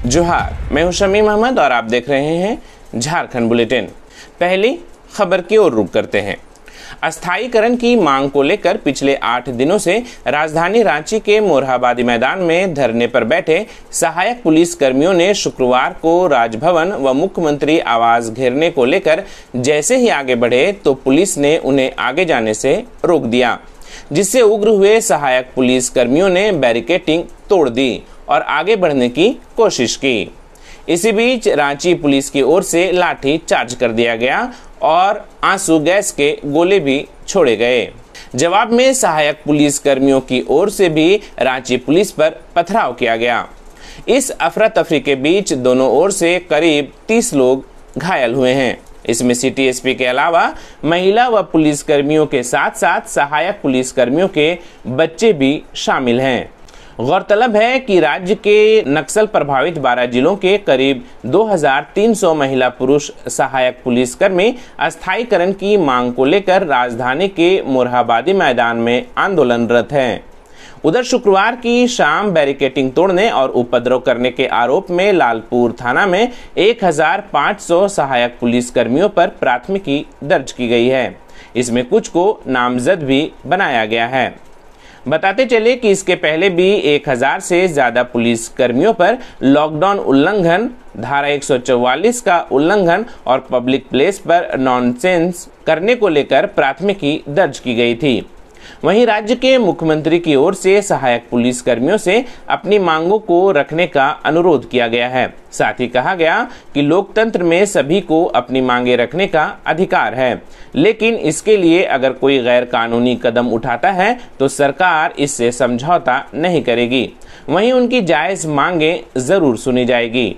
जोहार, मैं हूं शमीम अहमद और आप देख रहे हैं झारखंड बुलेटिन। पहली खबर की ओर रुख करते हैं। अस्थायीकरण की मांग को लेकर पिछले 8 दिनों से राजधानी रांची के मोरहाबादी मैदान में धरने पर बैठे सहायक पुलिस कर्मियों ने शुक्रवार को राजभवन व मुख्यमंत्री आवास घेरने को लेकर जैसे ही आगे बढ़े तो पुलिस ने उन्हें आगे जाने से रोक दिया, जिससे उग्र हुए सहायक पुलिस कर्मियों ने बैरिकेडिंग तोड़ दी और आगे बढ़ने की कोशिश की। इसी बीच रांची पुलिस की ओर से लाठी चार्ज कर दिया गया और आंसू गैस के गोले भी छोड़े गए। जवाब में सहायक पुलिस कर्मियों की ओर से भी रांची पुलिस पर पथराव किया गया। इस अफरा तफरी के बीच दोनों ओर से करीब 30 लोग घायल हुए हैं। इसमें सिटी एसपी के अलावा महिला व पुलिस कर्मियों के साथ साथ सहायक पुलिस कर्मियों के बच्चे भी शामिल हैं। गौरतलब है कि राज्य के नक्सल प्रभावित 12 जिलों के करीब 2300 महिला पुरुष सहायक पुलिसकर्मी अस्थायीकरण की मांग को लेकर राजधानी के मोरहाबादी मैदान में आंदोलनरत हैं। उधर शुक्रवार की शाम बैरिकेडिंग तोड़ने और उपद्रव करने के आरोप में लालपुर थाना में 1500 सहायक पुलिसकर्मियों पर प्राथमिकी दर्ज की गई है। इसमें कुछ को नामजद भी बनाया गया है। बताते चले कि इसके पहले भी 1000 से ज्यादा पुलिस कर्मियों पर लॉकडाउन उल्लंघन, धारा 144 का उल्लंघन और पब्लिक प्लेस पर नॉनसेंस करने को लेकर प्राथमिकी दर्ज की गई थी। वहीं राज्य के मुख्यमंत्री की ओर से सहायक पुलिस कर्मियों से अपनी मांगों को रखने का अनुरोध किया गया है। साथ ही कहा गया कि लोकतंत्र में सभी को अपनी मांगे रखने का अधिकार है, लेकिन इसके लिए अगर कोई गैर कानूनी कदम उठाता है तो सरकार इससे समझौता नहीं करेगी। वहीं उनकी जायज मांगे जरूर सुनी जाएगी।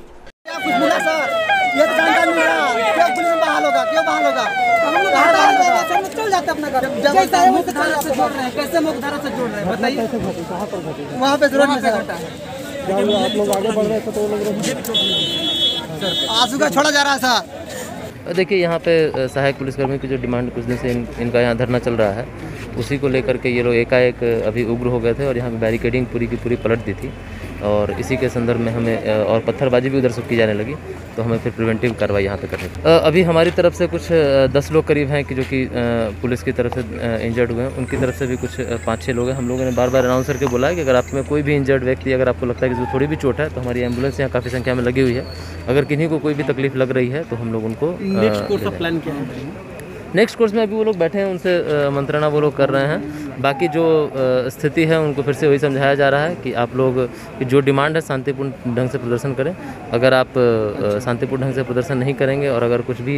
चल जाते अपना घर कैसे मुख्यधारा से जोड़ रहे हैं, कैसे मुख्यधारा से जोड़ रहे हैं बताइए। वहाँ पे जरूरत नहीं है। आप लोग आगे बढ़ रहे थे तो आंसू का छोड़ा जा रहा है सर। देखिए, यहाँ पे सहायक पुलिसकर्मी की जो डिमांड कुछ दिन से इनका यहाँ धरना चल रहा है, उसी को लेकर के ये लोग एकाएक अभी उग्र हो गए थे और यहाँ पे बैरिकेडिंग पूरी की पूरी पलट दी थी और इसी के संदर्भ में हमें और पत्थरबाजी भी उधर से की जाने लगी, तो हमें फिर प्रिवेंटिव कार्रवाई यहाँ पे करनी। अभी हमारी तरफ से कुछ 10 लोग करीब हैं कि जो कि पुलिस की तरफ से इंजर्ड हुए हैं, उनकी तरफ से भी कुछ 5-6 लोग हैं। हम लोगों ने बार बार अनाउंस करके बोला है कि अगर आप में कोई भी इंजर्ड व्यक्ति, अगर आपको लगता है कि थोड़ी भी चोट है तो हमारी एम्बुलेंस यहाँ काफ़ी संख्या में लगी हुई है। अगर किन्हीं को कोई भी तकलीफ लग रही है तो हम लोग उनको प्लान किया है। नेक्स्ट कोर्स में अभी वो लोग बैठे हैं, उनसे मंत्रणा वो लोग कर रहे हैं। बाकी जो स्थिति है उनको फिर से वही समझाया जा रहा है कि आप लोग जो डिमांड है शांतिपूर्ण ढंग से प्रदर्शन करें। अगर आप शांतिपूर्ण ढंग से प्रदर्शन नहीं करेंगे और अगर कुछ भी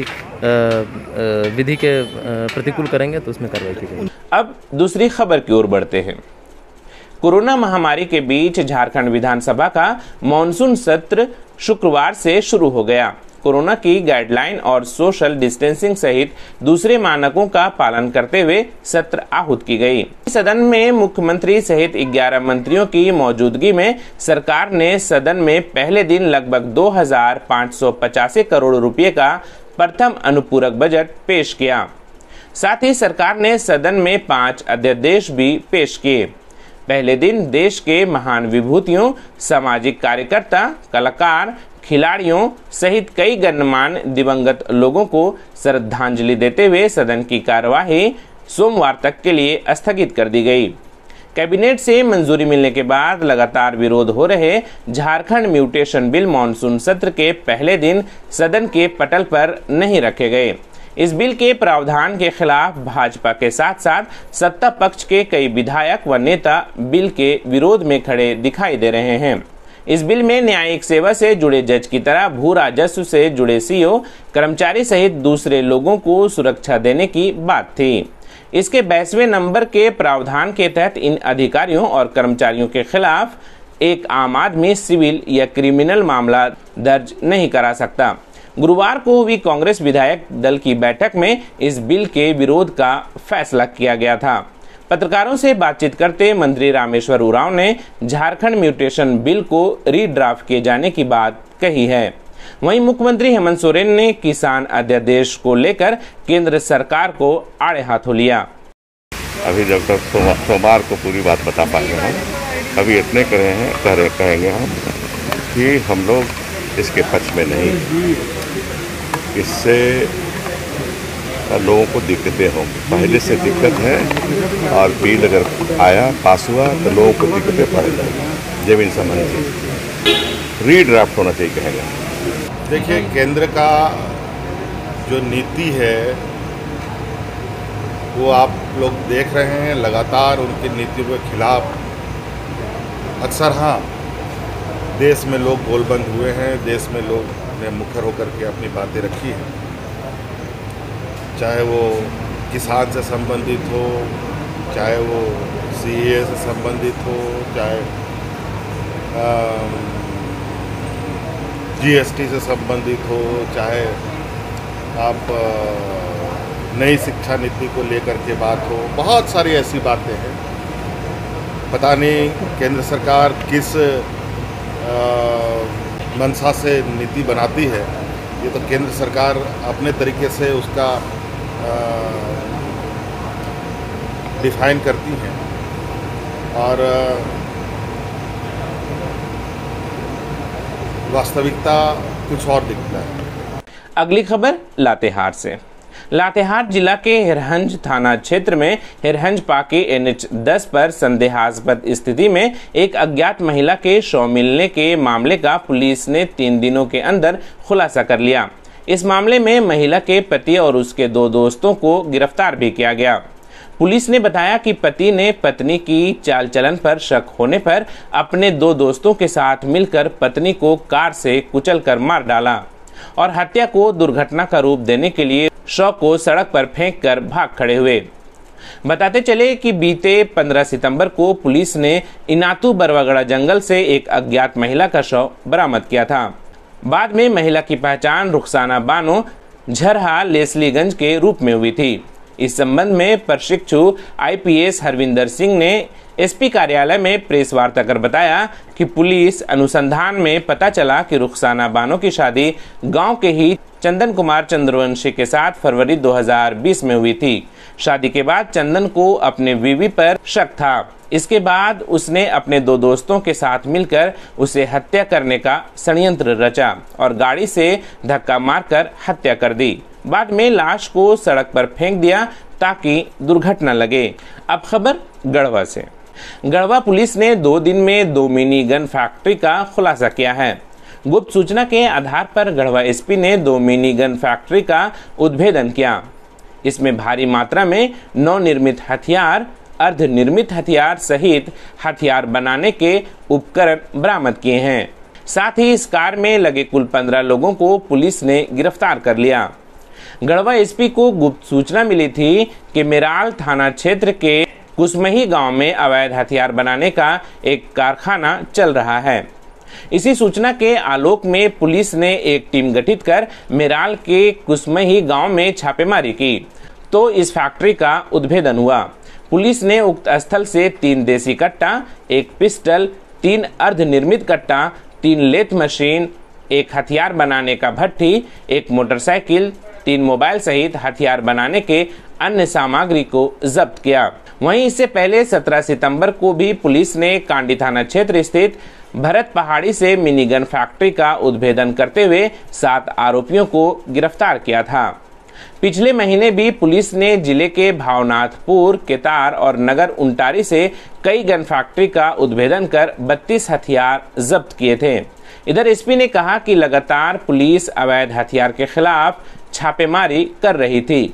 विधि के प्रतिकूल करेंगे तो उसमें कार्रवाई की जाएगी। अब दूसरी खबर की ओर बढ़ते हैं। कोरोना महामारी के बीच झारखंड विधानसभा का मॉनसून सत्र शुक्रवार से शुरू हो गया। कोरोना की गाइडलाइन और सोशल डिस्टेंसिंग सहित दूसरे मानकों का पालन करते हुए सत्र आहूत की गई। सदन में मुख्यमंत्री सहित 11 मंत्रियों की मौजूदगी में सरकार ने सदन में पहले दिन लगभग 2585 करोड़ रुपए का प्रथम अनुपूरक बजट पेश किया। साथ ही सरकार ने सदन में 5 अध्यादेश भी पेश किए। पहले दिन देश के महान विभूतियों, सामाजिक कार्यकर्ता, कलाकार, खिलाड़ियों सहित कई गणमान्य दिवंगत लोगों को श्रद्धांजलि देते हुए सदन की कार्यवाही सोमवार तक के लिए स्थगित कर दी गई। कैबिनेट से मंजूरी मिलने के बाद लगातार विरोध हो रहे झारखंड म्यूटेशन बिल मॉनसून सत्र के पहले दिन सदन के पटल पर नहीं रखे गए। इस बिल के प्रावधान के खिलाफ भाजपा के साथ साथ सत्ता पक्ष के कई विधायक व नेता बिल के विरोध में खड़े दिखाई दे रहे हैं। इस बिल में न्यायिक सेवा से जुड़े जज की तरह भू राजस्व से जुड़े सीओ, कर्मचारी सहित दूसरे लोगों को सुरक्षा देने की बात थी। इसके 22वें नंबर के प्रावधान के तहत इन अधिकारियों और कर्मचारियों के खिलाफ एक आम आदमी सिविल या क्रिमिनल मामला दर्ज नहीं करा सकता। गुरुवार को हुई कांग्रेस विधायक दल की बैठक में इस बिल के विरोध का फैसला किया गया था। पत्रकारों से बातचीत करते मंत्री रामेश्वर उरांव ने झारखंड म्यूटेशन बिल को रीड्राफ्ट किए जाने की बात कही है। वहीं मुख्यमंत्री हेमंत सोरेन ने किसान अध्यादेश को लेकर केंद्र सरकार को आड़े हाथों लिया। अभी जब तक सोमवार को पूरी बात बता पाएंगे हम, अभी इतने कहेंगे हम कि हम लोग इसके पक्ष में नहीं। इससे लोगों को दिक्कतें हों, पहले से दिक्कत है और बिल अगर आया पास हुआ तो लोगों को दिक्कतें पड़ जाएगी। जमीन संबंधी रीड्राफ्ट होना चाहिए कहेगा। देखिए, केंद्र का जो नीति है वो आप लोग देख रहे हैं, लगातार उनकी नीतियों के खिलाफ अक्सर हाँ देश में लोग गोलबंद हुए हैं, देश में लोग ने मुखर होकर के अपनी बातें रखी हैं, चाहे वो किसान से संबंधित हो, चाहे वो सीए से संबंधित हो, चाहे जीएसटी से संबंधित हो, चाहे आप नई शिक्षा नीति को लेकर के बात हो, बहुत सारी ऐसी बातें हैं। पता नहीं केंद्र सरकार किस मंशा से नीति बनाती है, ये तो केंद्र सरकार अपने तरीके से उसका डिफाइन करती हैं और वास्तविकता कुछ और दिखता है। अगली खबर लातेहार से। लातेहार जिला के हिरहंज थाना क्षेत्र में हिरहंज पाकी NH10 पर संदेहास्पद स्थिति में एक अज्ञात महिला के शव मिलने के मामले का पुलिस ने 3 दिनों के अंदर खुलासा कर लिया। इस मामले में महिला के पति और उसके 2 दोस्तों को गिरफ्तार भी किया गया। पुलिस ने बताया कि पति ने पत्नी की चाल चलन पर शक होने पर अपने 2 दोस्तों के साथ मिलकर पत्नी को कार से कुचलकर मार डाला और हत्या को दुर्घटना का रूप देने के लिए शव को सड़क पर फेंककर भाग खड़े हुए। बताते चले कि बीते 15 सितंबर को पुलिस ने इनातू बरवागड़ा जंगल से एक अज्ञात महिला का शव बरामद किया था। बाद में महिला की पहचान रुखसाना बानो झरहा लेसलीगंज के रूप में हुई थी। इस संबंध में प्रशिक्षु IPS हरविंदर सिंह ने SP कार्यालय में प्रेस वार्ता कर बताया कि पुलिस अनुसंधान में पता चला कि रुखसाना बानो की शादी गांव के ही चंदन कुमार चंद्रवंशी के साथ फरवरी 2020 में हुई थी। शादी के बाद चंदन को अपने बीवी पर शक था। इसके बाद उसने अपने 2 दोस्तों के साथ मिलकर उसे हत्या करने का षड्यंत्र रचा और गाड़ी से धक्का मारकर हत्या कर दी। बाद में लाश को सड़क पर फेंक दिया ताकि दुर्घटना लगे। अब खबर गढ़वा से। गढ़वा पुलिस ने 2 दिन में 2 मिनी गन फैक्ट्री का खुलासा किया है। गुप्त सूचना के आधार पर गढ़वा SP ने 2 मिनी गन फैक्ट्री का उद्भेदन किया। इसमें भारी मात्रा में नवनिर्मित हथियार, अर्धनिर्मित हथियार सहित हथियार बनाने के उपकरण बरामद किए हैं। साथ ही इस कार में लगे कुल 15 लोगों को पुलिस ने गिरफ्तार कर लिया। गढ़वा SP को गुप्त सूचना मिली थी कि मेराल थाना क्षेत्र के कुसमही गांव में अवैध हथियार बनाने का एक कारखाना चल रहा है। इसी सूचना के आलोक में पुलिस ने एक टीम गठित कर मेराल के कुसमही गांव में छापेमारी की तो इस फैक्ट्री का उद्भेदन हुआ। पुलिस ने उक्त स्थल से 3 देसी कट्टा, 1 पिस्टल, 3 अर्धनिर्मित कट्टा, 3 लेथ मशीन, 1 हथियार बनाने का भट्ठी, 1 मोटरसाइकिल, 3 मोबाइल सहित हथियार बनाने के अन्य सामग्री को जब्त किया। वहीं इससे पहले 17 सितंबर को भी पुलिस ने कांडी थाना क्षेत्र स्थित भरत पहाड़ी से मिनीगन फैक्ट्री का उद्भेदन करते हुए 7 आरोपियों को गिरफ्तार किया था। पिछले महीने भी पुलिस ने जिले के भावनाथपुर, केतार और नगर उंटारी से कई गन फैक्ट्री का उद्भेदन कर 32 हथियार जब्त किए थे। इधर SP ने कहा कि लगातार पुलिस अवैध हथियार के खिलाफ छापेमारी कर रही थी,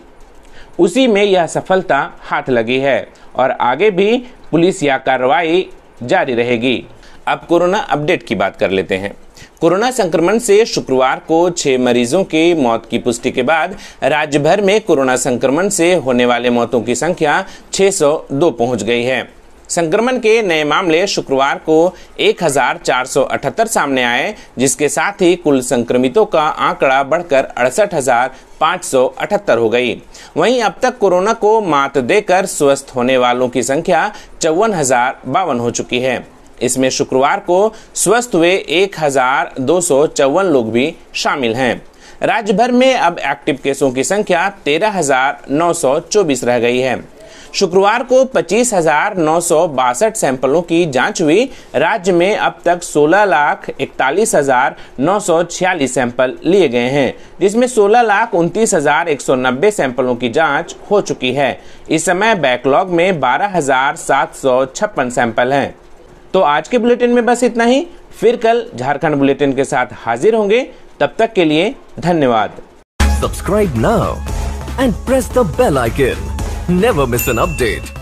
उसी में यह सफलता हाथ लगी है और आगे भी पुलिस यह कार्रवाई जारी रहेगी। अब कोरोना अपडेट की बात कर लेते हैं। कोरोना संक्रमण से शुक्रवार को 6 मरीजों की मौत की पुष्टि के बाद राज्य भर में कोरोना संक्रमण से होने वाले मौतों की संख्या 602 पहुंच गई है। संक्रमण के नए मामले शुक्रवार को 1478 सामने आए, जिसके साथ ही कुल संक्रमितों का आंकड़ा बढ़कर 68,578 हो गई। वहीं अब तक कोरोना को मात देकर स्वस्थ होने वालों की संख्या 54,052 हो चुकी है। इसमें शुक्रवार को स्वस्थ हुए 1,254 लोग भी शामिल हैं। राज्य भर में अब एक्टिव केसों की संख्या 13,924 रह गई है। शुक्रवार को 25,962 सैंपलों की जांच हुई। राज्य में अब तक 16,41,946 सैंपल लिए गए हैं, जिसमें 16,29,190 सैंपलों की जांच हो चुकी है। इस समय बैकलॉग में 12,756 सैंपल हैं। तो आज के बुलेटिन में बस इतना ही। फिर कल झारखंड बुलेटिन के साथ हाजिर होंगे। तब तक के लिए धन्यवाद। Subscribe now and press the bell icon. Never miss an update.